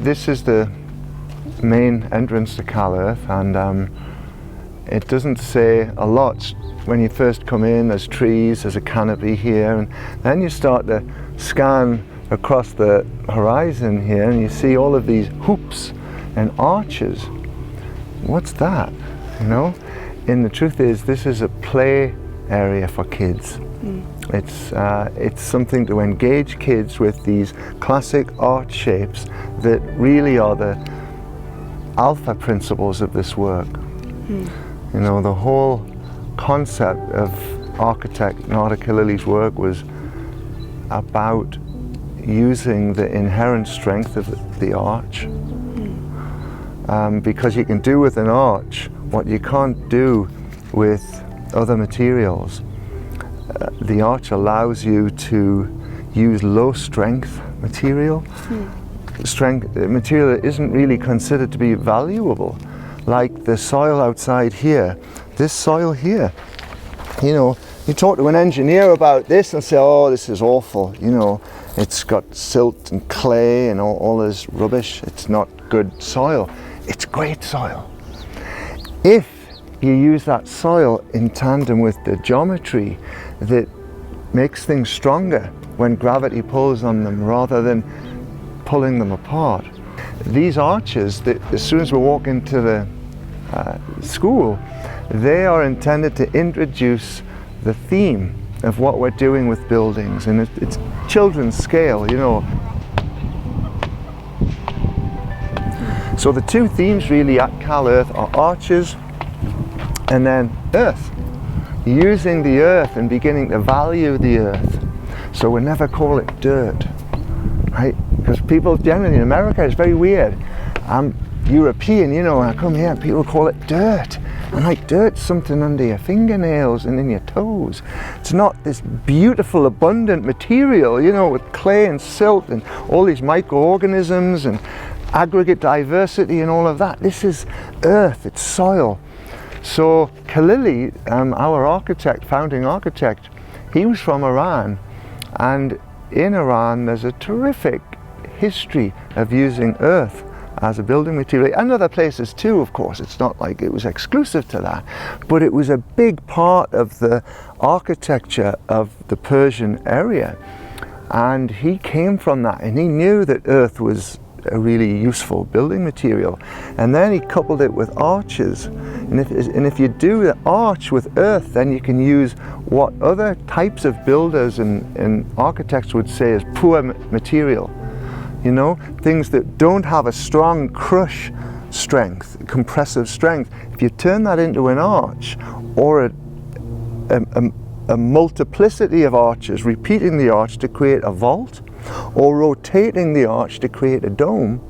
this is the main entrance to CalEarth, and it doesn't say a lot. When you first come in, there's trees, there's a canopy here, and then you start to scan across the horizon here and you see all of these hoops and arches. What's that? You know? And the truth is, this is a play area for kids. It's something to engage kids with these classic art shapes that really are the alpha principles of this work. You know, the whole concept of architect Nader Khalili's work was about using the inherent strength of the arch, because you can do with an arch what you can't do with other materials. The arch allows you to use low strength material, material that isn't really considered to be valuable, like the soil outside here. This soil here, you know, you talk to an engineer about this and say, oh, this is awful, you know, it's got silt and clay and all this rubbish, it's not good soil. It's great soil. If you use that soil in tandem with the geometry that makes things stronger when gravity pulls on them rather than pulling them apart. These arches, that as soon as we walk into the school, they are intended to introduce the theme of what we're doing with buildings, and it's children's scale, you know. So the two themes really at CalEarth are arches and then earth. Using the earth and beginning to value the earth. So we never call it dirt, right? Because people generally in America, it's very weird. I'm European, you know, and I come here and people call it dirt. And like, dirt's something under your fingernails and in your toes. It's not this beautiful, abundant material, you know, with clay and silt and all these microorganisms and aggregate diversity and all of that. This is earth, it's soil. So Khalili, our architect, founding architect, he was from Iran, and in Iran there's a terrific history of using earth as a building material, and other places too, of course. It's not like it was exclusive to that, but it was a big part of the architecture of the Persian area, and he came from that, and he knew that earth was a really useful building material, and then he coupled it with arches, and if you do the arch with earth, then you can use what other types of builders and architects would say is poor material, you know, things that don't have a strong crush strength, compressive strength. If you turn that into an arch, or a multiplicity of arches, repeating the arch to create a vault, or rotating the arch to create a dome,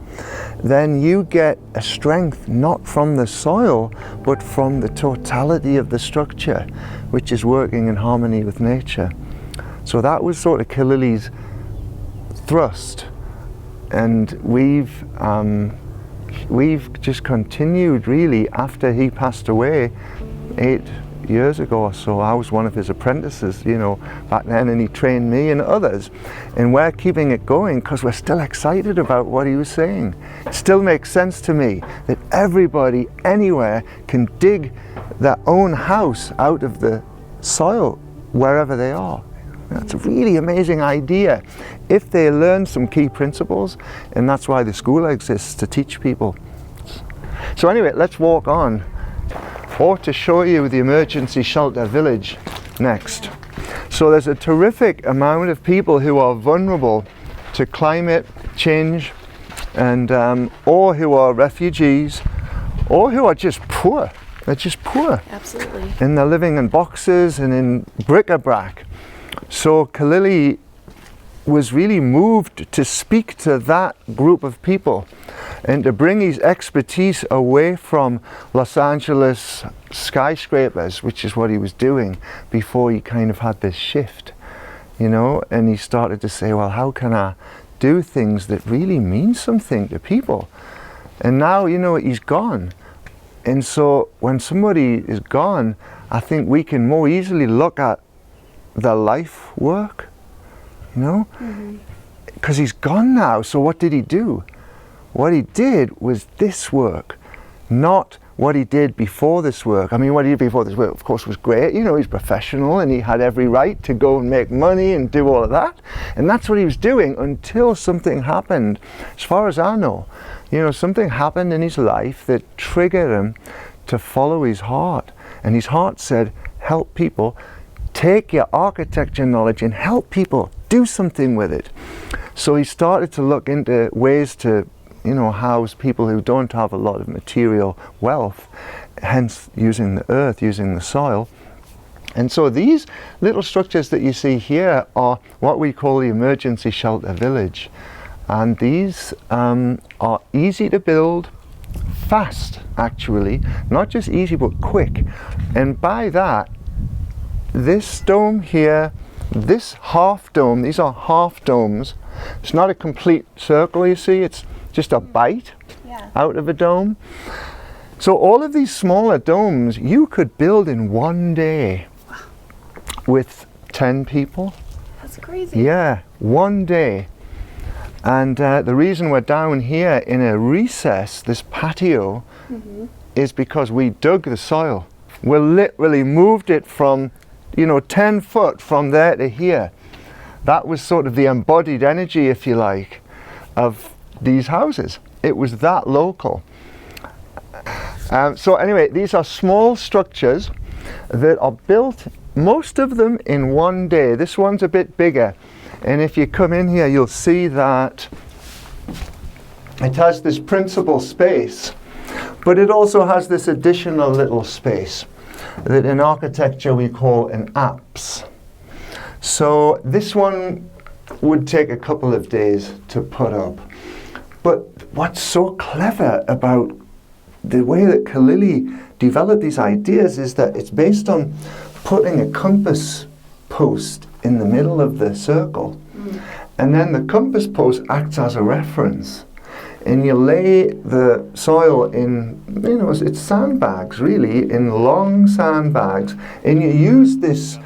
then you get a strength not from the soil, but from the totality of the structure, which is working in harmony with nature. So that was sort of Khalili's thrust, and we've just continued really after he passed away 8 years ago or so. I was one of his apprentices, you know, back then, and he trained me and others, and we're keeping it going because we're still excited about what he was saying. It still makes sense to me that everybody anywhere can dig their own house out of the soil wherever they are. That's a really amazing idea if they learn some key principles, and that's why the school exists, to teach people. So anyway, let's walk on, or to show you the emergency shelter village next. So there's a terrific amount of people who are vulnerable to climate change, and or who are refugees, or who are just poor. They're just poor. Absolutely. And they're living in boxes and in bric-a-brac. So Khalili was really moved to speak to that group of people and to bring his expertise away from Los Angeles skyscrapers, which is what he was doing before he kind of had this shift, you know, and he started to say, well, how can I do things that really mean something to people? And now, you know, he's gone. And so when somebody is gone, I think we can more easily look at their life work, you know, because he's gone now. So what did he do? What he did was this work, not what he did before this work. I mean, what he did before this work, of course, was great. You know, he's professional and he had every right to go and make money and do all of that. And that's what he was doing until something happened. As far as I know, you know, something happened in his life that triggered him to follow his heart. And his heart said, help people, take your architecture knowledge and help people, do something with it. So he started to look into ways to, you know, house people who don't have a lot of material wealth, hence using the earth, using the soil. And so these little structures that you see here are what we call the emergency shelter village. And these are easy to build, fast actually, not just easy but quick. And by that, this dome here, this half dome, these are half domes. It's not a complete circle, you see, it's just a bite out of a dome. So all of these smaller domes you could build in one day with 10 people. That's crazy. Yeah, one day. And the reason we're down here in a recess, this patio, is because we dug the soil. We literally moved it from, you know, 10 foot from there to here. That was sort of the embodied energy, if you like, of these houses. It was that local. So anyway, these are small structures that are built, most of them in one day. This one's a bit bigger, and if you come in here you'll see that it has this principal space, but it also has this additional little space that in architecture we call an apse. So this one would take a couple of days to put up. But what's so clever about the way that Khalili developed these ideas is that it's based on putting a compass post in the middle of the circle. And then the compass post acts as a reference. And you lay the soil in, you know, it's sandbags really, in long sandbags. And you use this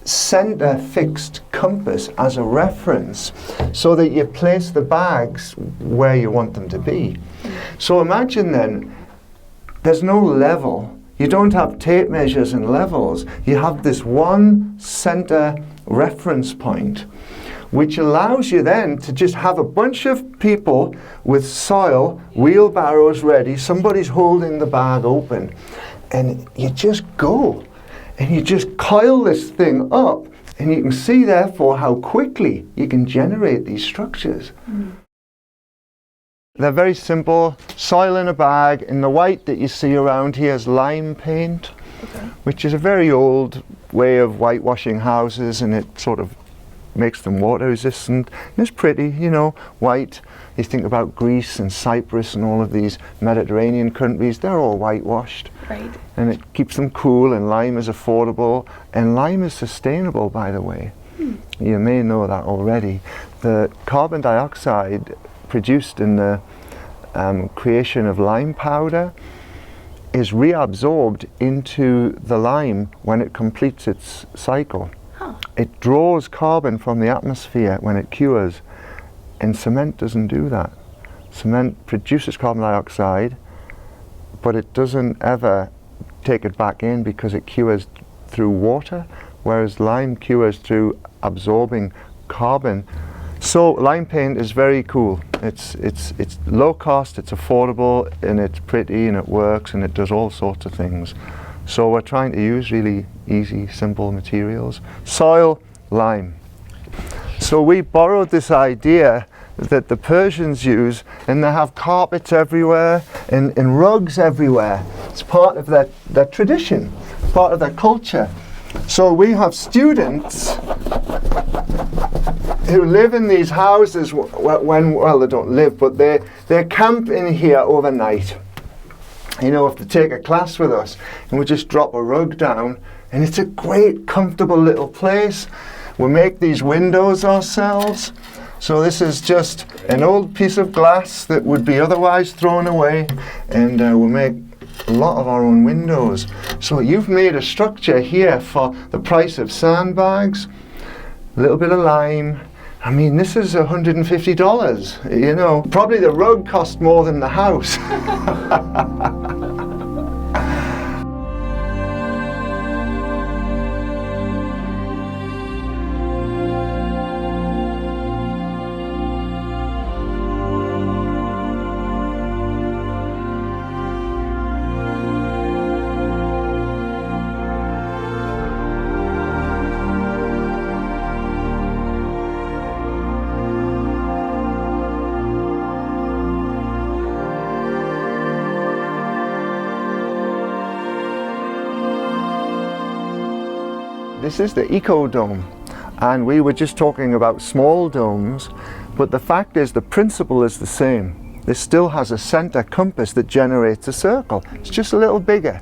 center fixed compass as a reference so that you place the bags where you want them to be. So imagine then, there's no level. You don't have tape measures and levels. You have this one center reference point, which allows you then to just have a bunch of people with soil, wheelbarrows ready, somebody's holding the bag open, and you just go. And you just coil this thing up, and you can see therefore how quickly you can generate these structures. They're very simple, soil in a bag, and the white that you see around here is lime paint, which is a very old way of whitewashing houses, and it sort of makes them water resistant. And it's pretty, you know, white. You think about Greece and Cyprus and all of these Mediterranean countries, they're all whitewashed. Right. And it keeps them cool, and lime is affordable, and lime is sustainable, by the way. You may know that already. The carbon dioxide produced in the creation of lime powder is reabsorbed into the lime when it completes its cycle. It draws carbon from the atmosphere when it cures, and cement doesn't do that. Cement produces carbon dioxide, but it doesn't ever take it back in because it cures through water, whereas lime cures through absorbing carbon. So lime paint is very cool. It's low cost, it's affordable, and it's pretty, and it works, and it does all sorts of things. So we're trying to use really easy, simple materials. Soil, lime. So we borrowed this idea that the Persians use, and they have carpets everywhere and rugs everywhere. It's part of their tradition, part of their culture. So we have students who live in these houses well, they don't live, but they camp in here overnight. You know, if they take a class with us, and we just drop a rug down, and it's a great, comfortable little place. We make these windows ourselves. So this is just an old piece of glass that would be otherwise thrown away, and we make a lot of our own windows. So you've made a structure here for the price of sandbags, a little bit of lime, I mean, this is $150, you know. Probably the rug cost more than the house. This is the EcoDome, and we were just talking about small domes, but the fact is the principle is the same. This still has a center compass that generates a circle. It's just a little bigger.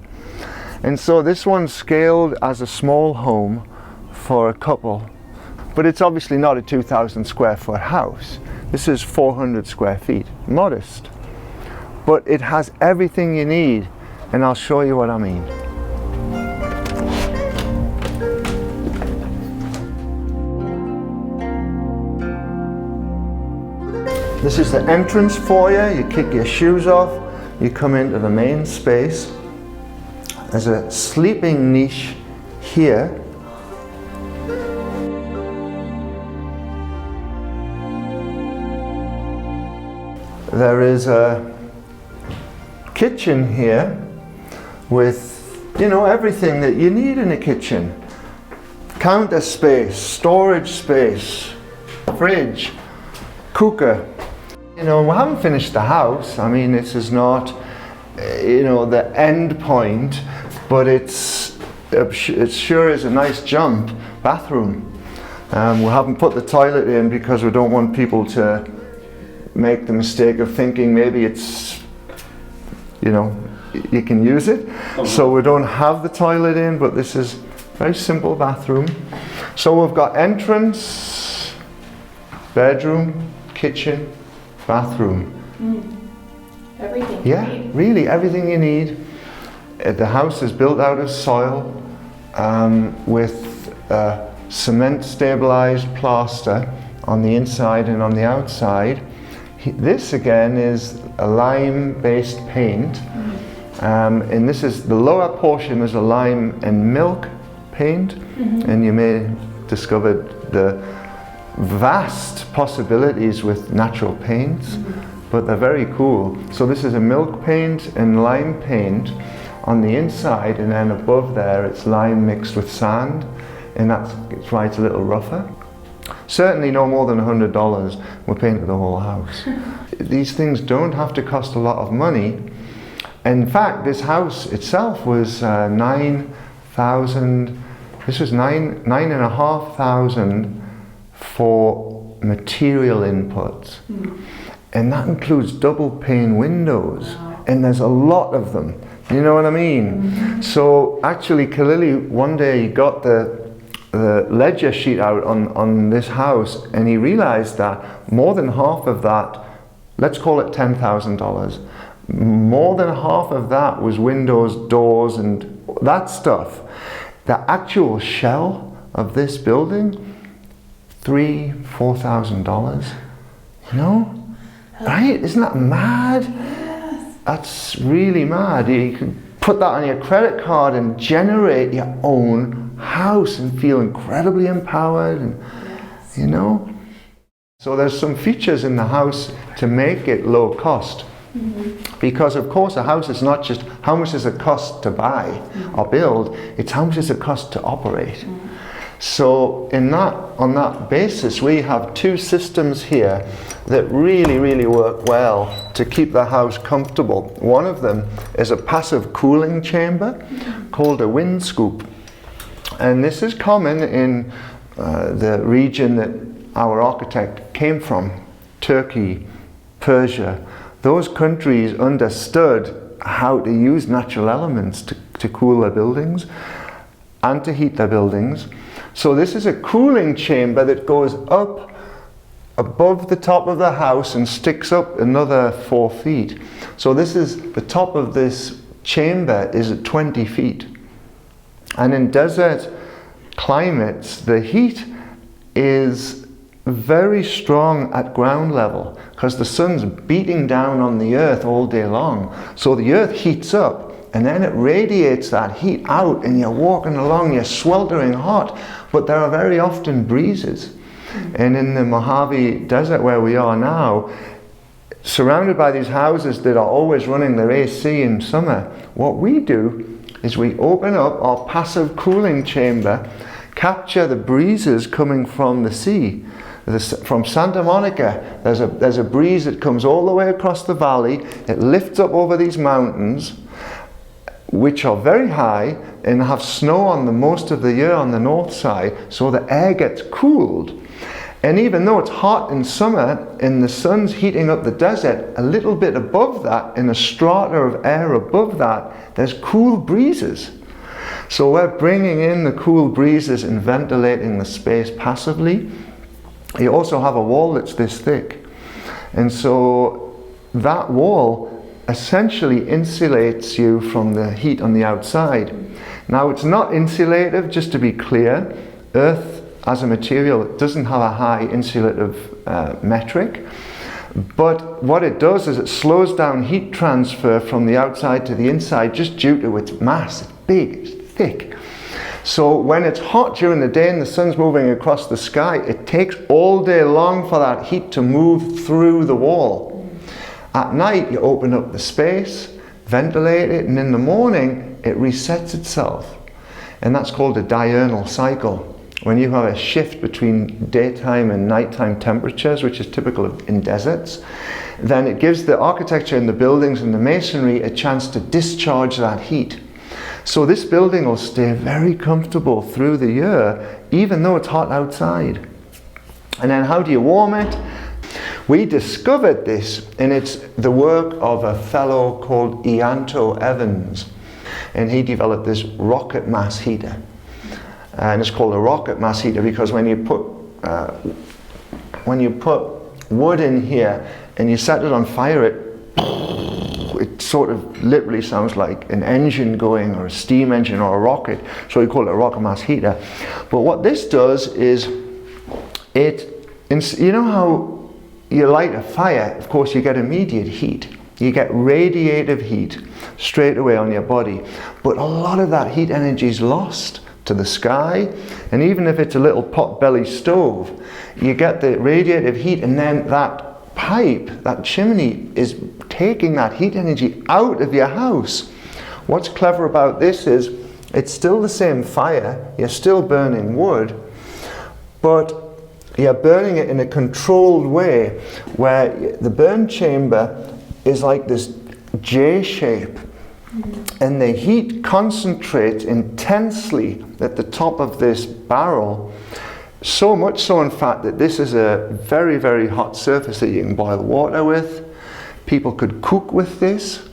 And so this one's scaled as a small home for a couple, but it's obviously not a 2,000 square foot house. This is 400 square feet, modest. But it has everything you need, and I'll show you what I mean. This is the entrance foyer. You kick your shoes off, you come into the main space. There's a sleeping niche here. There is a kitchen here with, you know, everything that you need in a kitchen. Counter space, storage space, fridge, cooker. You know, we haven't finished the house. I mean, this is not, you know, the end point, but it sure is a nice jump. Bathroom. We haven't put the toilet in because we don't want people to make the mistake of thinking maybe it's, you know, you can use it. So we don't have the toilet in, but this is a very simple bathroom. So we've got entrance, bedroom, kitchen, bathroom. Everything Yeah, you need. really everything you need. The house is built out of soil with cement stabilized plaster on the inside and on the outside. This again is a lime based paint, and this is the lower portion is a lime and milk paint, and you may have discovered the vast possibilities with natural paints, but they're very cool. So this is a milk paint and lime paint on the inside, and then above there it's lime mixed with sand, and that's why it's a little rougher. Certainly no more than $100 we painted the whole house. These things don't have to cost a lot of money. In fact, this house itself was $9,500 for material inputs, and that includes double pane windows, and there's a lot of them, you know what I mean? So actually Khalili one day got the ledger sheet out on this house, and he realized that more than half of that, let's call it $10,000, more than half of that was windows, doors and that stuff. The actual shell of this building, $3,000–4,000, you know, right? Isn't that mad? Yes. That's really mad. You can put that on your credit card and generate your own house and feel incredibly empowered, and you know. So there's some features in the house to make it low cost, because of course a house is not just how much does it cost to buy or build, it's how much does it cost to operate. So on that basis, we have two systems here that really work well to keep the house comfortable. One of them is a passive cooling chamber called a wind scoop. And this is common in the region that our architect came from, Turkey, Persia. Those countries understood how to use natural elements to cool their buildings and to heat their buildings. So this is a cooling chamber that goes up above the top of the house and sticks up another 4 feet. So this is, the top of this chamber is at 20 feet. And in desert climates, the heat is very strong at ground level because the sun's beating down on the earth all day long. So the earth heats up and then it radiates that heat out, and you're walking along, you're sweltering hot, but there are very often breezes. And in the Mojave Desert where we are now, surrounded by these houses that are always running their AC in summer, what we do is we open up our passive cooling chamber, capture the breezes coming from the sea. From Santa Monica, there's a breeze that comes all the way across the valley. It lifts up over these mountains, which are very high and have snow on them most of the year on the north side, so the air gets cooled. And even though it's hot in summer and the sun's heating up the desert, a little bit above that, in a strata of air above that, there's cool breezes. So we're bringing in the cool breezes and ventilating the space passively. You also have a wall that's this thick. And so that wall essentially insulates you from the heat on the outside. Now, it's not insulative, just to be clear. Earth as a material, it doesn't have a high insulative metric, but what it does is it slows down heat transfer from the outside to the inside just due to its mass. It's big, it's thick. So when it's hot during the day and the sun's moving across the sky, it takes all day long for that heat to move through the wall. At night, you open up the space, ventilate it, and in the morning, it resets itself. And that's called a diurnal cycle. When you have a shift between daytime and nighttime temperatures, which is typical in deserts, then it gives the architecture and the buildings and the masonry a chance to discharge that heat. So this building will stay very comfortable through the year, even though it's hot outside. And then how do you warm it? We discovered this, and it's the work of a fellow called Ianto Evans. And he developed this rocket mass heater. And it's called a rocket mass heater because when you put wood in here and you set it on fire, it sort of literally sounds like an engine going, or a steam engine or a rocket. So we call it a rocket mass heater. But what this does is you know how you light a fire, of course you get immediate heat. You get radiative heat straight away on your body. But a lot of that heat energy is lost to the sky, and even if it's a little pot-belly stove, you get the radiative heat, and then that pipe, that chimney, is taking that heat energy out of your house. What's clever about this is it's still the same fire, you're still burning wood, but you're burning it in a controlled way where the burn chamber is like this J shape. And the heat concentrates intensely at the top of this barrel, so much so in fact that this is a very, very hot surface that you can boil water with. People could cook with this.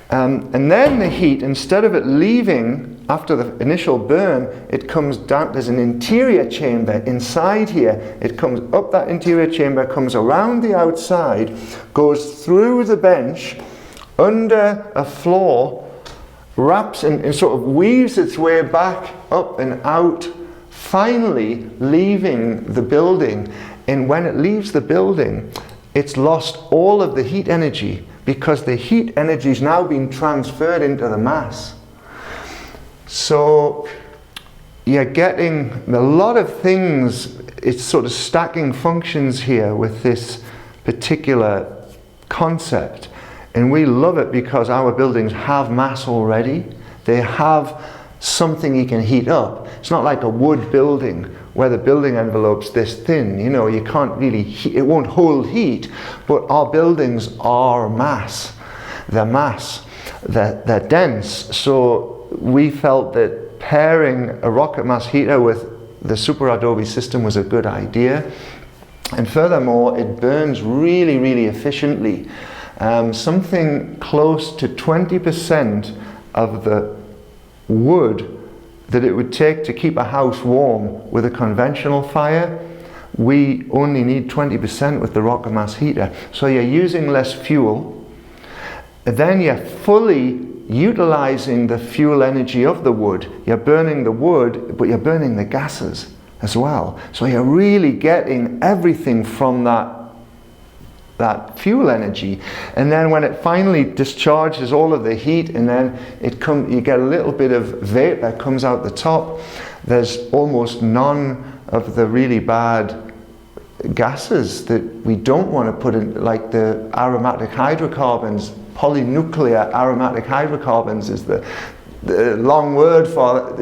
And then the heat, instead of it leaving after the initial burn, it comes down. There's an interior chamber inside here. It comes up that interior chamber, comes around the outside, goes through the bench, under a floor, wraps and sort of weaves its way back up and out, finally leaving the building. And when it leaves the building, it's lost all of the heat energy because the heat energy is now being transferred into the mass. So you're getting a lot of things. It's sort of stacking functions here with this particular concept. And we love it because our buildings have mass already. They have something you can heat up. It's not like a wood building where the building envelope's this thin. You know, you can't really it won't hold heat. But our buildings are mass. They're mass. They're dense. So we felt that pairing a rocket mass heater with the SuperAdobe system was a good idea. And furthermore, it burns really, really efficiently. Something close to 20% of the wood that it would take to keep a house warm with a conventional fire, we only need 20% with the rocket mass heater. So you're using less fuel, then you're fully utilizing the fuel energy of the wood. You're burning the wood, but you're burning the gases as well. So you're really getting everything from that fuel energy. And then when it finally discharges all of the heat, and then you get a little bit of vapor that comes out the top, there's almost none of the really bad gases that we don't want to put in, like the aromatic hydrocarbons. Polynuclear aromatic hydrocarbons is the long word for,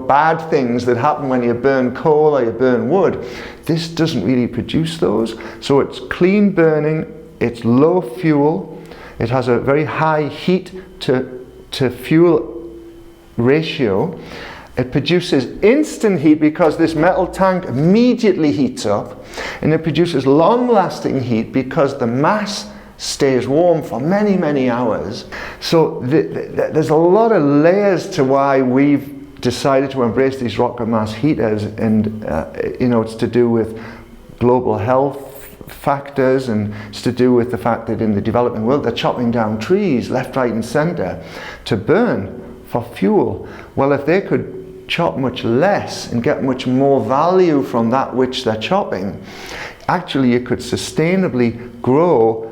bad things that happen when you burn coal or you burn wood. This doesn't really produce those. So it's clean burning, it's low fuel, it has a very high heat to fuel ratio. It produces instant heat because this metal tank immediately heats up, and it produces long-lasting heat because the mass stays warm for many, many hours. So there's a lot of layers to why we've decided to embrace these rocket mass heaters, and it's to do with global health factors, and it's to do with the fact that in the developing world they're chopping down trees left, right and center to burn for fuel. Well, if they could chop much less and get much more value from that which they're chopping, actually you could sustainably grow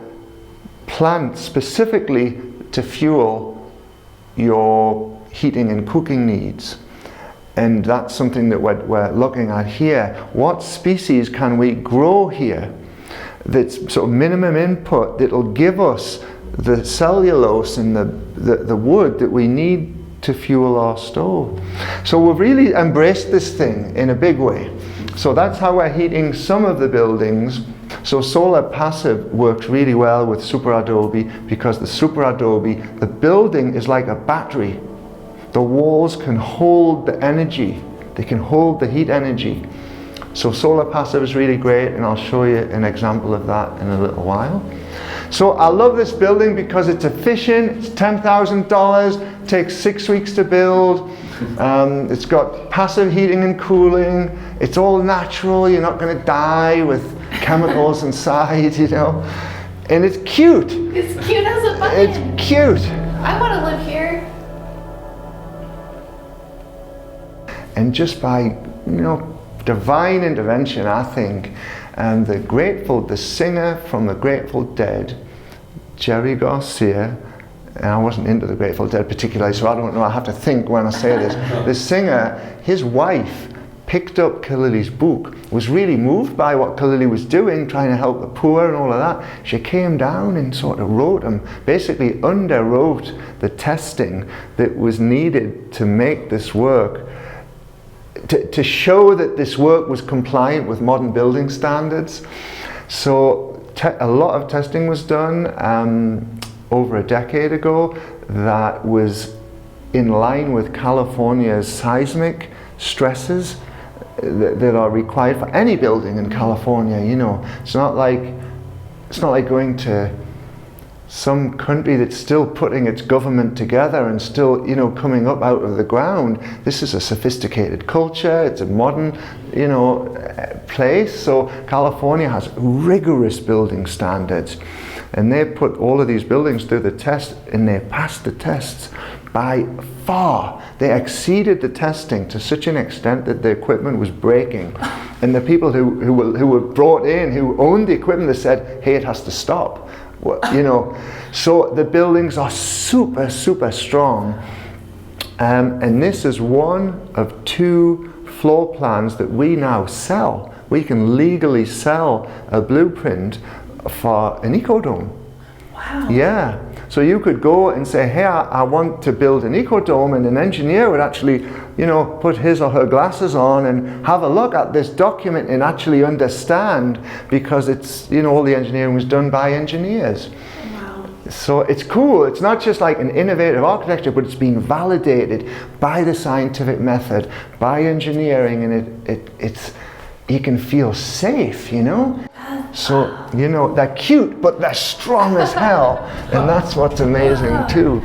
plants specifically to fuel your heating and cooking needs. And that's something that we're looking at here. What species can we grow here that's sort of minimum input, that'll give us the cellulose and the wood that we need to fuel our stove? So we've really embraced this thing in a big way. So that's how we're heating some of the buildings. So solar passive works really well with SuperAdobe, because the SuperAdobe, the building is like a battery. The walls can hold the energy, they can hold the heat energy. So solar passive is really great, and I'll show you an example of that in a little while. So I love this building because it's efficient, it's $10,000, takes 6 weeks to build, it's got passive heating and cooling, it's all natural, you're not going to die with chemicals inside, and it's cute. It's cute as a button. It's cute. I want to live here. And just by, divine intervention, I think, and the singer from the Grateful Dead, Jerry Garcia, and I wasn't into the Grateful Dead particularly, so I don't know, I have to think when I say this. The singer, his wife, picked up Khalili's book, was really moved by what Khalili was doing, trying to help the poor and all of that. She came down and sort of wrote him, basically underwrote the testing that was needed to make this work, to show that this work was compliant with modern building standards. So a lot of testing was done over a decade ago that was in line with California's seismic stresses that are required for any building in California. It's not like going to some country that's still putting its government together and still, coming up out of the ground. This is a sophisticated culture, it's a modern, place. So California has rigorous building standards, and they put all of these buildings through the test, and they passed the tests by far. They exceeded the testing to such an extent that the equipment was breaking. And the people who were brought in, who owned the equipment, they said, hey, it has to stop. So the buildings are super, super strong. And this is one of 2 floor plans that we now sell. We can legally sell a blueprint for an EcoDome. Wow. Yeah. So you could go and say, hey, I want to build an EcoDome, and an engineer would actually, put his or her glasses on and have a look at this document and actually understand, because it's, all the engineering was done by engineers. Wow. So it's cool. It's not just like an innovative architecture, but it's being validated by the scientific method, by engineering, and it's you can feel safe, So, they're cute, but they're strong as hell. And that's what's amazing too.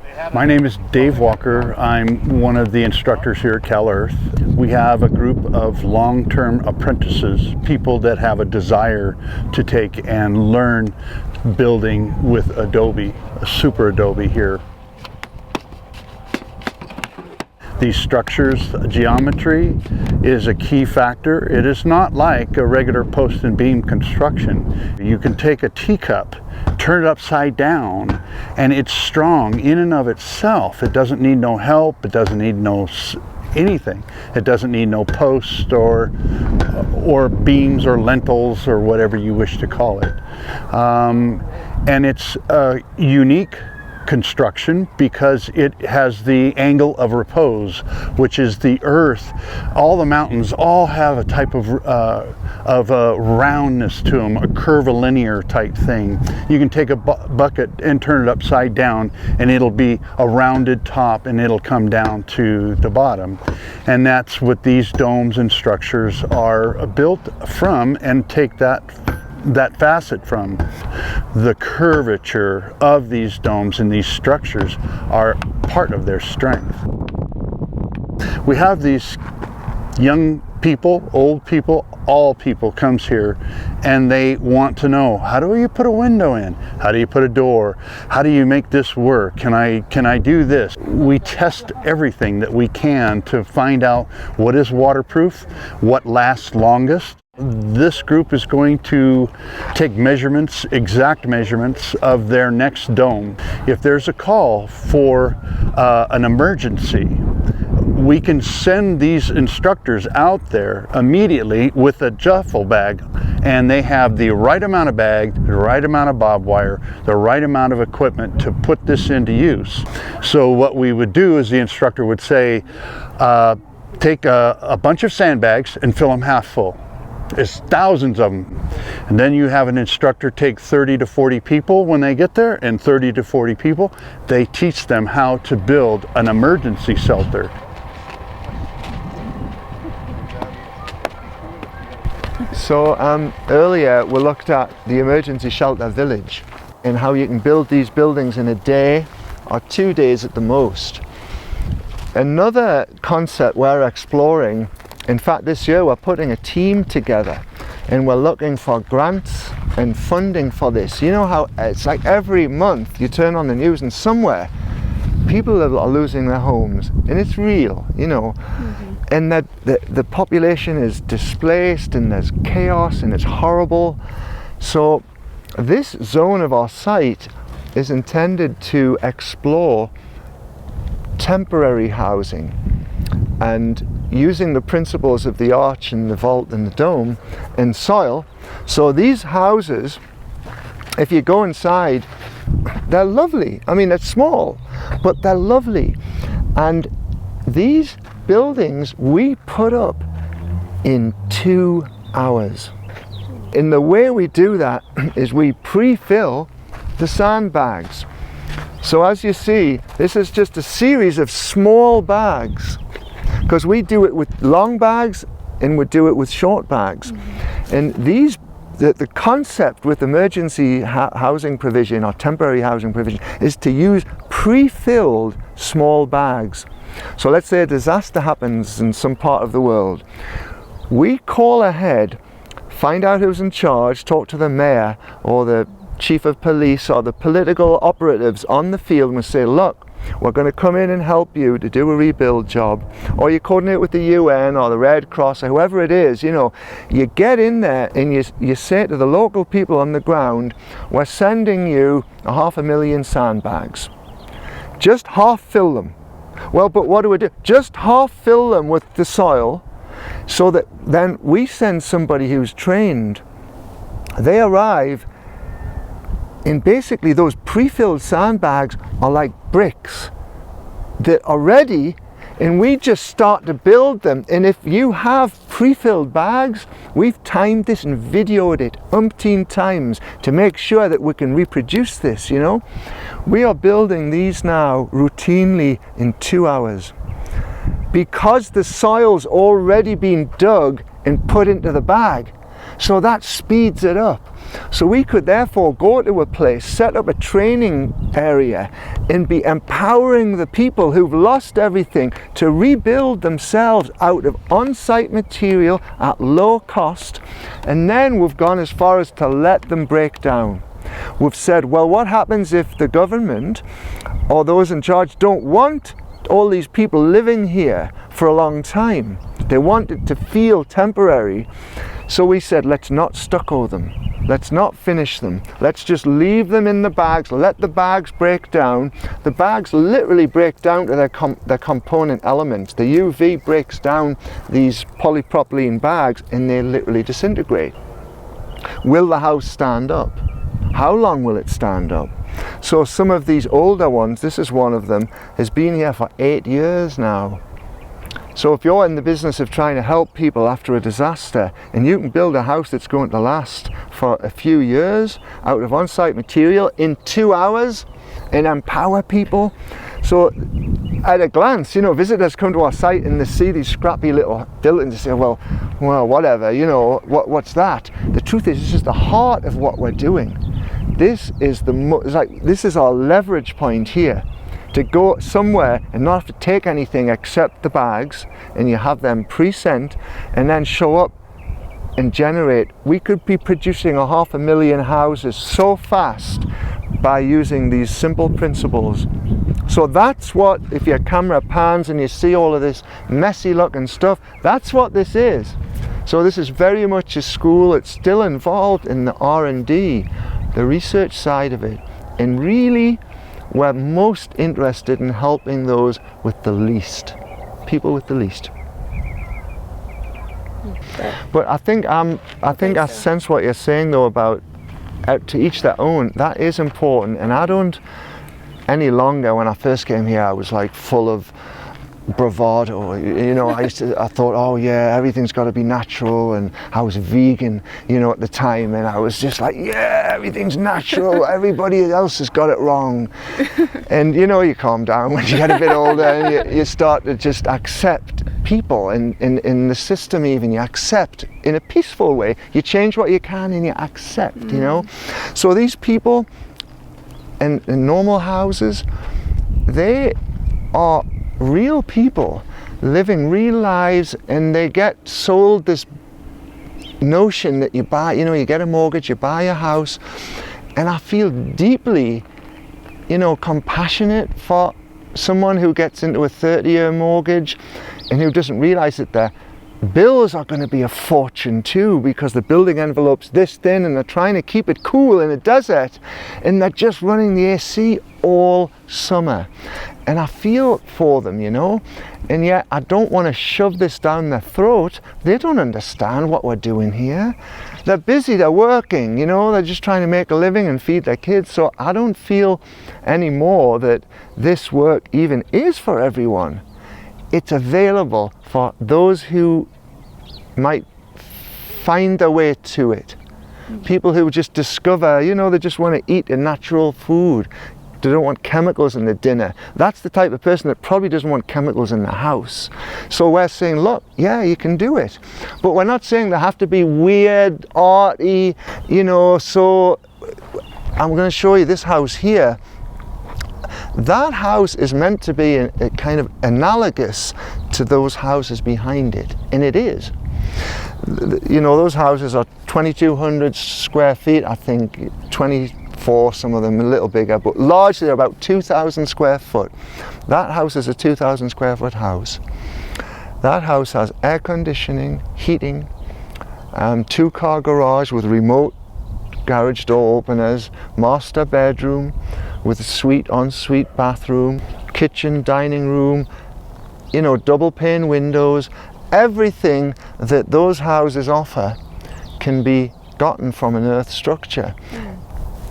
They have My name is Dave Walker. I'm one of the instructors here at CalEarth. We have a group of long-term apprentices, people that have a desire to take and learn building with Adobe, SuperAdobe here. These structures, geometry is a key factor. It is not like a regular post and beam construction. You can take a teacup, turn it upside down, and it's strong in and of itself. It doesn't need no help. It doesn't need no anything. It doesn't need no post or beams or lentils or whatever you wish to call it. And it's a unique construction because it has the angle of repose, which is the earth. All the mountains all have a type of a roundness to them, a curvilinear type thing. You can take a bucket and turn it upside down and it'll be a rounded top and it'll come down to the bottom. And that's what these domes and structures are built from, and take that facet from. The curvature of these domes and these structures are part of their strength. We have these young people, old people, all people comes here and they want to know, how do you put a window in? How do you put a door? How do you make this work? Can I do this? We test everything that we can to find out what is waterproof, what lasts longest. This group is going to take measurements, exact measurements of their next dome. If there's a call for an emergency, we can send these instructors out there immediately with a duffel bag, and they have the right amount of bag, the right amount of bob wire, the right amount of equipment to put this into use. So what we would do is the instructor would say, take a bunch of sandbags and fill them half full. There's thousands of them. And then you have an instructor take 30 to 40 people when they get there, and 30 to 40 people, they teach them how to build an emergency shelter. So earlier we looked at the emergency shelter village and how you can build these buildings in a day or 2 days at the most. Another concept we're exploring, in fact this year we're putting a team together and we're looking for grants and funding for this. You know how it's like every month you turn on the news and somewhere people are losing their homes, and it's real, you know. And that the population is displaced and there's chaos and it's horrible. So this zone of our site is intended to explore temporary housing and using the principles of the arch and the vault and the dome and soil. So these houses, if you go inside, they're lovely. I mean, they're small, but they're lovely. And these buildings we put up in 2 hours. And the way we do that is we pre-fill the sandbags. So as you see, this is just a series of small bags, because we do it with long bags and we do it with short bags. And these, the concept with emergency housing provision or temporary housing provision is to use pre-filled small bags. So let's say a disaster happens in some part of the world. We call ahead, find out who's in charge, talk to the mayor or the chief of police or the political operatives on the field, and we say, look, we're going to come in and help you to do a rebuild job. Or you coordinate with the UN or the Red Cross or whoever it is, you know. You get in there and you say to the local people on the ground, we're sending you 500,000 sandbags. Just half fill them. Well, but what do we do? Just half fill them with the soil, so that then we send somebody who's trained. They arrive, and basically those pre-filled sandbags are like bricks that are ready, and we just start to build them. And if you have pre-filled bags, we've timed this and videoed it umpteen times to make sure that we can reproduce this, you know. We are building these now routinely in 2 hours. Because the soil's already been dug and put into the bag, So that speeds it up. So we could therefore go to a place, set up a training area, and be empowering the people who've lost everything to rebuild themselves out of on-site material at low cost. And then we've gone as far as to let them break down. We've said, well, what happens if the government or those in charge don't want all these people living here for a long time? They want it to feel temporary. So we said, let's not stucco them. Let's not finish them. Let's just leave them in the bags, let the bags break down. The bags literally break down to their component elements. The UV breaks down these polypropylene bags and they literally disintegrate. Will the house stand up? How long will it stand up? So some of these older ones, this is one of them, has been here for 8 years now. So if you're in the business of trying to help people after a disaster, and you can build a house that's going to last for a few years out of on-site material in 2 hours and empower people. So at a glance, you know, visitors come to our site and they see these scrappy little buildings and say, well, whatever, you know, what's that? The truth is, it's just the heart of what we're doing. This is this is our leverage point here. To go somewhere and not have to take anything except the bags, and you have them pre-sent and then show up and generate. We could be producing 500,000 houses so fast by using these simple principles. So that's what, if your camera pans and you see all of this messy looking stuff, that's what this is. So this is very much a school. It's still involved in the R&D, the research side of it, and really we're most interested in helping those with the least, people with the least. But I think I sense what you're saying though about to each their own. That is important, and I don't any longer. When I first came here, I was like full of bravado, you know. I thought, oh yeah, everything's got to be natural, and I was vegan, you know, at the time, and I was just like, yeah, everything's natural, everybody else has got it wrong. And you know, you calm down when you get a bit older, and you start to just accept people and in the system. Even you accept in a peaceful way, you change what you can and you accept, you know. So these people in normal houses, they are real people living real lives, and they get sold this notion that you buy, you know, you get a mortgage, you buy a house. And I feel deeply, you know, compassionate for someone who gets into a 30-year mortgage and who doesn't realize that their bills are going to be a fortune too, because the building envelope's this thin and they're trying to keep it cool in a desert, and they're just running the AC all summer. And I feel for them, you know, and yet I don't want to shove this down their throat. They don't understand what we're doing here. They're busy, they're working, you know, they're just trying to make a living and feed their kids. So I don't feel anymore that this work even is for everyone. It's available for those who might find their way to it. People who just discover, you know, they just want to eat a natural food. They don't want chemicals in the dinner. That's the type of person that probably doesn't want chemicals in the house. So we're saying, look, yeah, you can do it. But we're not saying they have to be weird, arty, you know. So I'm going to show you this house here. That house is meant to be a kind of analogous to those houses behind it, and it is. You know, those houses are 2,200 square feet, I think, 24, some of them a little bigger, but largely they're about 2,000 square foot. That house is a 2,000 square foot house. That house has air conditioning, heating, 2-car garage with remote garage door openers, master bedroom with a ensuite bathroom, kitchen, dining room, you know, double pane windows. Everything that those houses offer can be gotten from an earth structure.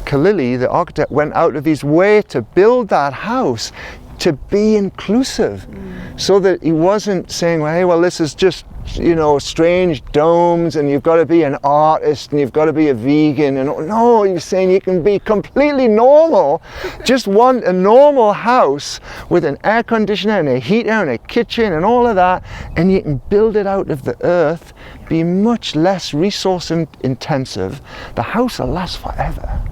Khalili, the architect, went out of his way to build that house to be inclusive, so that he wasn't saying, well, hey, well, this is just, you know, strange domes and you've got to be an artist and you've got to be a vegan. And no, he was saying you can be completely normal, just want a normal house with an air conditioner and a heater and a kitchen and all of that, and you can build it out of the earth, be much less resource intensive. The house will last forever.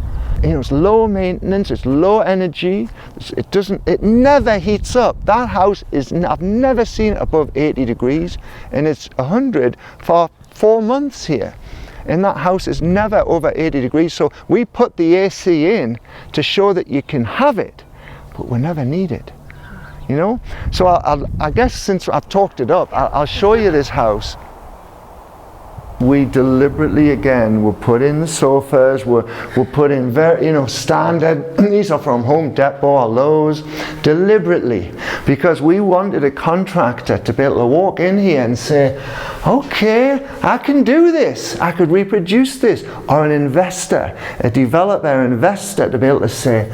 You know, it's low maintenance, it's low energy, it never heats up. That house is, I've never seen it above 80 degrees, and it's 100 for 4 months here. And that house is never over 80 degrees, so we put the AC in to show that you can have it, but we never need it. You know? So I guess since I've talked it up, I'll show you this house. We deliberately, again, we'll put in the sofas, we'll put in very, you know, standard, these are from Home Depot or Lowe's, deliberately, because we wanted a contractor to be able to walk in here and say, okay, I can do this, I could reproduce this, or an investor, a developer investor to be able to say,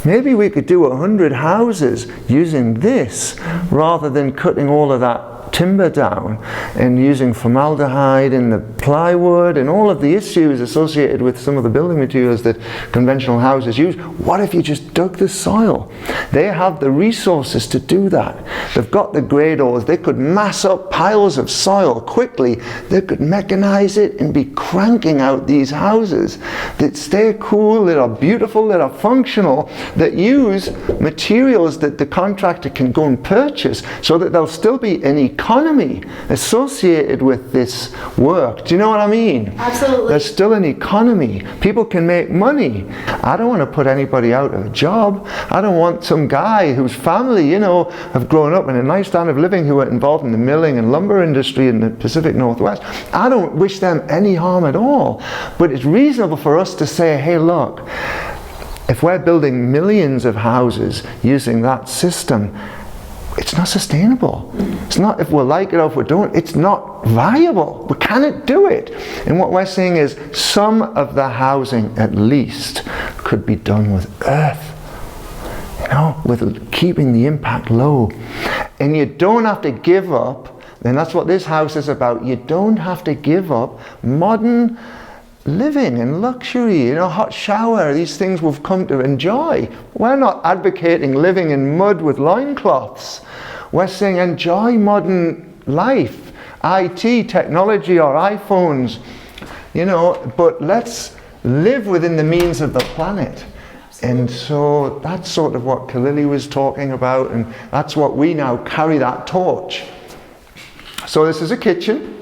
maybe we could do 100 houses using this, rather than cutting all of that timber down and using formaldehyde in the plywood and all of the issues associated with some of the building materials that conventional houses use. What if you just dug the soil? They have the resources to do that. They've got the graders. They could mass up piles of soil quickly. They could mechanize it and be cranking out these houses that stay cool, that are beautiful, that are functional, that use materials that the contractor can go and purchase, so that there'll still be an economy associated with this work. Do you know what I mean? Absolutely. There's still an economy. People can make money. I don't want to put anybody out of a job. I don't want some guy whose family, you know, have grown up in a nice standard of living, who are involved in the milling and lumber industry in the Pacific Northwest. I don't wish them any harm at all. But it's reasonable for us to say, hey, look, if we're building millions of houses using that system, it's not sustainable. It's not, if we like it or if we don't, it's not viable. We cannot do it. And what we're saying is, some of the housing at least could be done with earth, you know, with keeping the impact low. And you don't have to give up, and that's what this house is about, you don't have to give up modern living and luxury, you know, hot shower, these things we've come to enjoy. We're not advocating living in mud with loincloths. We're saying enjoy modern life, IT, technology, or iPhones, you know, but let's live within the means of the planet. Absolutely. And so that's sort of what Khalili was talking about, and that's what we now carry that torch. So this is a kitchen.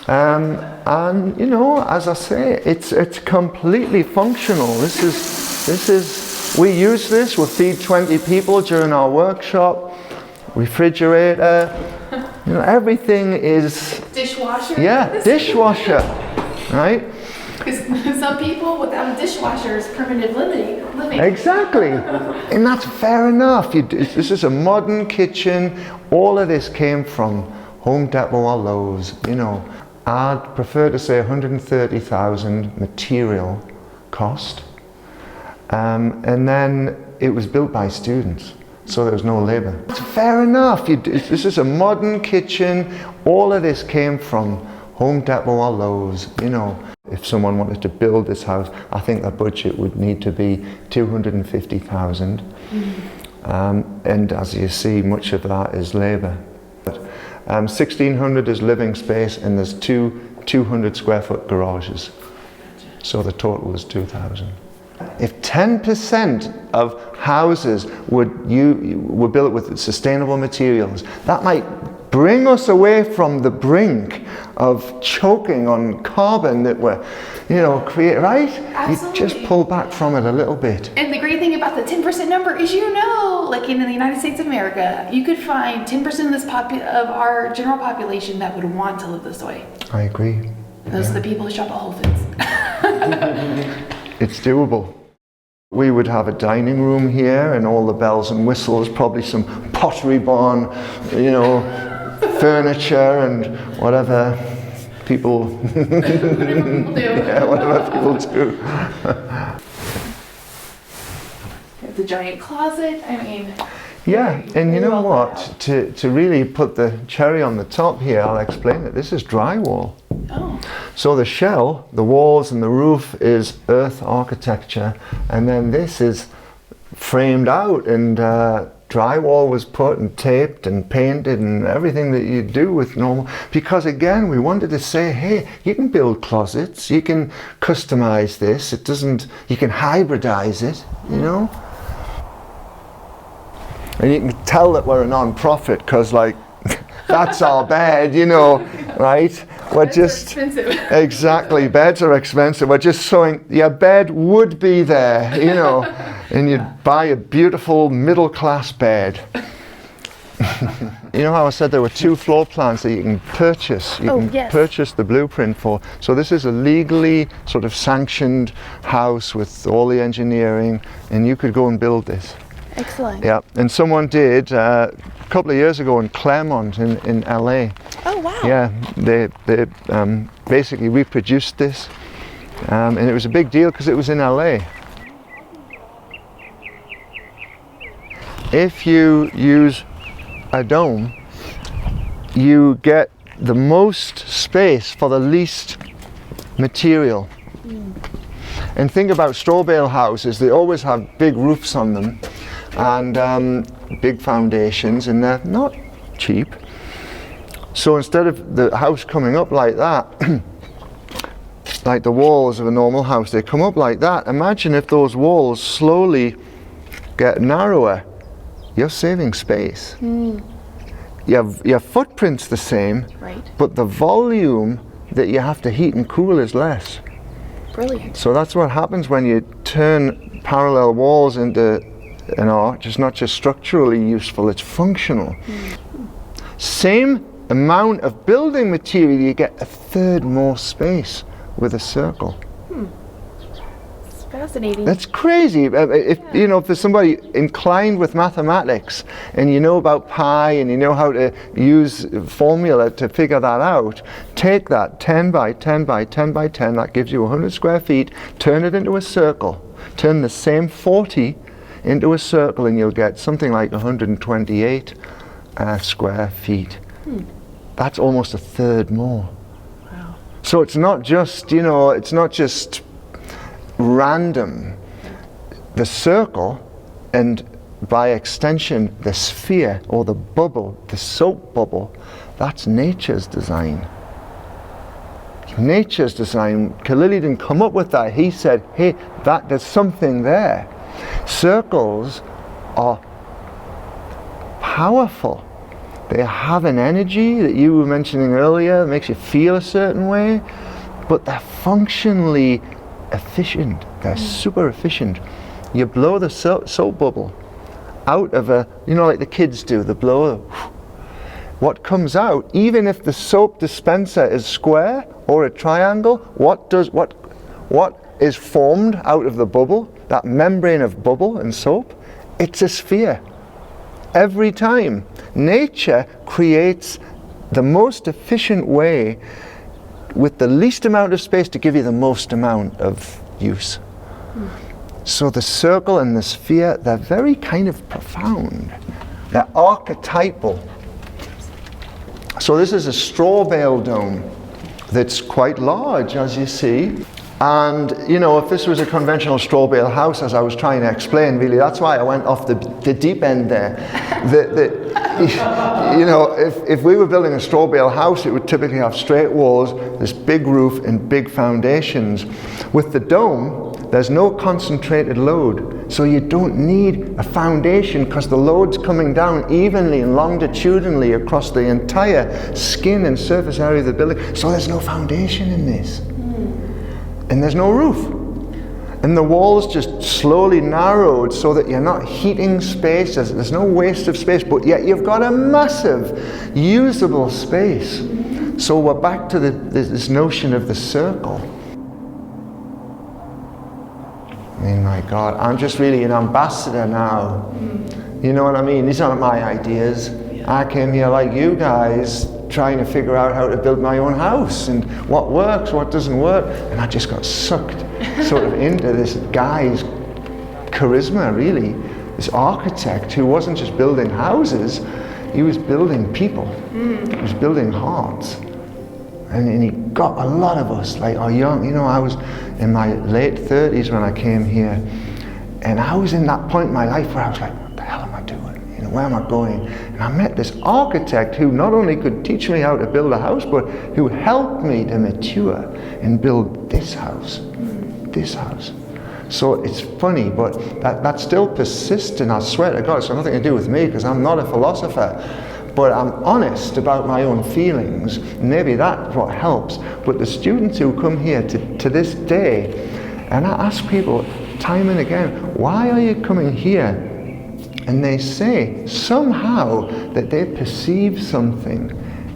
And you know, as I say, it's completely functional. This is we use this. We'll feed 20 people during our workshop. Refrigerator, you know, everything is Dishwasher. Yeah, dishwasher, right? Because some people without a dishwasher is primitive living. Exactly, and that's fair enough. This is a modern kitchen. All of this came from Home Depot or Lowe's, you know. I'd prefer to say 130,000 material cost, and then it was built by students, so there was no labor. It's fair enough. This is a modern kitchen. All of this came from Home Depot or Lowe's, you know. If someone wanted to build this house, I think the budget would need to be 250,000, and as you see, much of that is labor. 1,600 is living space, and there's two 200 square foot garages. So the total is 2,000. If 10% of houses were built with sustainable materials, that might bring us away from the brink of choking on carbon that we're, you know, right? Absolutely. You just pull back from it a little bit. And the great thing about the 10% number is, you know, like in the United States of America, you could find 10% of this of our general population that would want to live this way. I agree. Those are the people who shop at Whole Foods. It's doable. We would have a dining room here and all the bells and whistles, probably some pottery barn, you know, furniture and whatever people do. Yeah, whatever people do. It's a giant closet. I mean, Yeah, and you very know well what? thought To really put the cherry on the top here, I'll explain it. This is drywall. out. Oh, So the shell, the walls and the roof is earth architecture, and then this is framed out, and drywall was put and taped and painted and everything that you do with normal. Because again, we wanted to say, hey, you can build closets, you can customize this. It doesn't. You can hybridize it, you know. And you can tell that we're a non-profit because, like, that's our bed, you know, right? We're beds are just expensive. exactly. Beds are expensive. We're just showing your bed would be there, you know, and you'd buy a beautiful middle-class bed. You know how I said there were 2 floor plans that you can purchase? You can yes. purchase the blueprint for. So this is a legally sort of sanctioned house with all the engineering, and you could go and build this. Excellent. Yeah, and someone did a couple of years ago in Claremont in LA. Oh, wow. Yeah, they basically reproduced this, and it was a big deal because it was in LA. If you use a dome, you get the most space for the least material. And think about straw bale houses, they always have big roofs on them and big foundations, and they're not cheap. So instead of the house coming up like that, like the walls of a normal house, they come up like that. Imagine if those walls slowly get narrower. You're saving space. Your footprint's the same, Right. but the volume that you have to heat and cool is less. Brilliant. So that's what happens when you turn parallel walls into an arch. It's not just structurally useful, it's functional. Same amount of building material, you get 1/3 more space with a circle. It's fascinating. That's crazy. If you know, if there's somebody inclined with mathematics and you know about pi and you know how to use formula to figure that out, take that 10 by 10 by 10 by 10, that gives you 100 square feet, turn it into a circle, turn the same 40 into a circle, and you'll get something like 128 square feet. That's almost 1/3 more. Wow. So it's not just, you know, it's not just random. The circle, and by extension the sphere or the bubble, the soap bubble, that's nature's design. Nature's design. Khalili didn't come up with that. He said, hey, there's something there. Circles are powerful. They have an energy that you were mentioning earlier, that makes you feel a certain way, but they're functionally efficient. They're super efficient. You blow the soap bubble out of a, you know, like the kids do, the blower. What comes out, even if the soap dispenser is square or a triangle, what is formed out of the bubble, that membrane of bubble and soap? It's a sphere. Every time. Nature creates the most efficient way with the least amount of space to give you the most amount of use. So the circle and the sphere, they're very kind of profound. They're archetypal. So this is a straw bale dome that's quite large, as you see. And, you know, if this was a conventional straw bale house, as I was trying to explain, really, that's why I went off the deep end there. You know, if we were building a straw bale house, it would typically have straight walls, this big roof, and big foundations. With the dome, there's no concentrated load. So you don't need a foundation because the load's coming down evenly and longitudinally across the entire skin and surface area of the building. So there's no foundation in this. And there's no roof. And the walls just slowly narrowed so that you're not heating space, there's no waste of space, but yet you've got a massive usable space. So we're back to this notion of the circle. I mean, my God, I'm just really an ambassador now. You know what I mean? These aren't my ideas. I came here like you guys, trying to figure out how to build my own house and what works, what doesn't work, and I just got sucked sort of into this guy's charisma, really. This architect who wasn't just building houses, he was building people. He was building hearts. And he got a lot of us, like our young, you know, I was in my late 30s when I came here, and I was in that point in my life where I was like, what the hell am I doing? You know, where am I going? And I met this architect who not only could teach me how to build a house, but who helped me to mature and build this house, this house. So it's funny, but that still persists, and I swear to God, it's got nothing to do with me, because I'm not a philosopher. But I'm honest about my own feelings. Maybe that's what helps. But the students who come here to this day, and I ask people time and again, why are you coming here? And they say somehow that they perceive something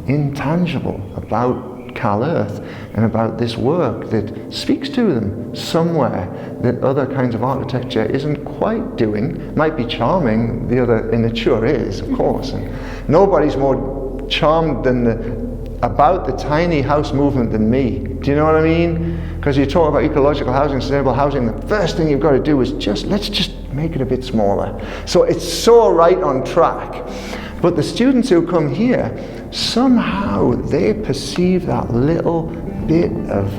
intangible about CalEarth and about this work that speaks to them somewhere that other kinds of architecture isn't quite doing. It might be charming, and it sure is, of course. And nobody's more charmed about the tiny house movement than me. Do you know what I mean? Because you talk about ecological housing, sustainable housing, the first thing you've got to do is let's just make it a bit smaller. So it's so right on track. But the students who come here, somehow they perceive that little bit of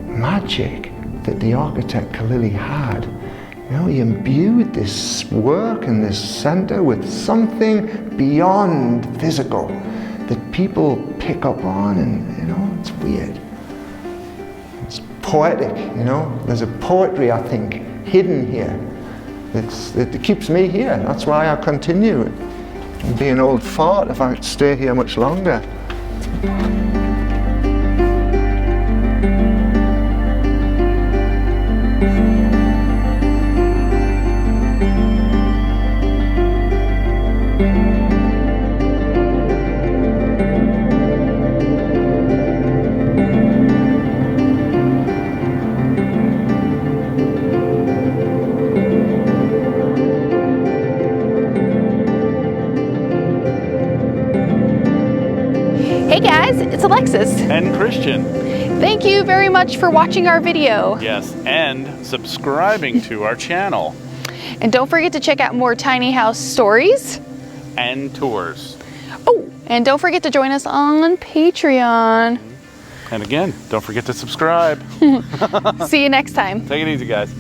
magic that the architect Khalili had. You know, he imbued this work and this center with something beyond physical that people pick up on, and you know, it's weird. It's poetic, you know. There's a poetry, I think, hidden here that keeps me here. That's why I continue. I'd be an old fart if I stay here much longer. Hey guys, it's Alexis. And Christian. Thank you very much for watching our video. Yes, and subscribing to our channel. And don't forget to check out more tiny house stories. And tours. Oh, and don't forget to join us on Patreon. And again, don't forget to subscribe. See you next time. Take it easy, guys.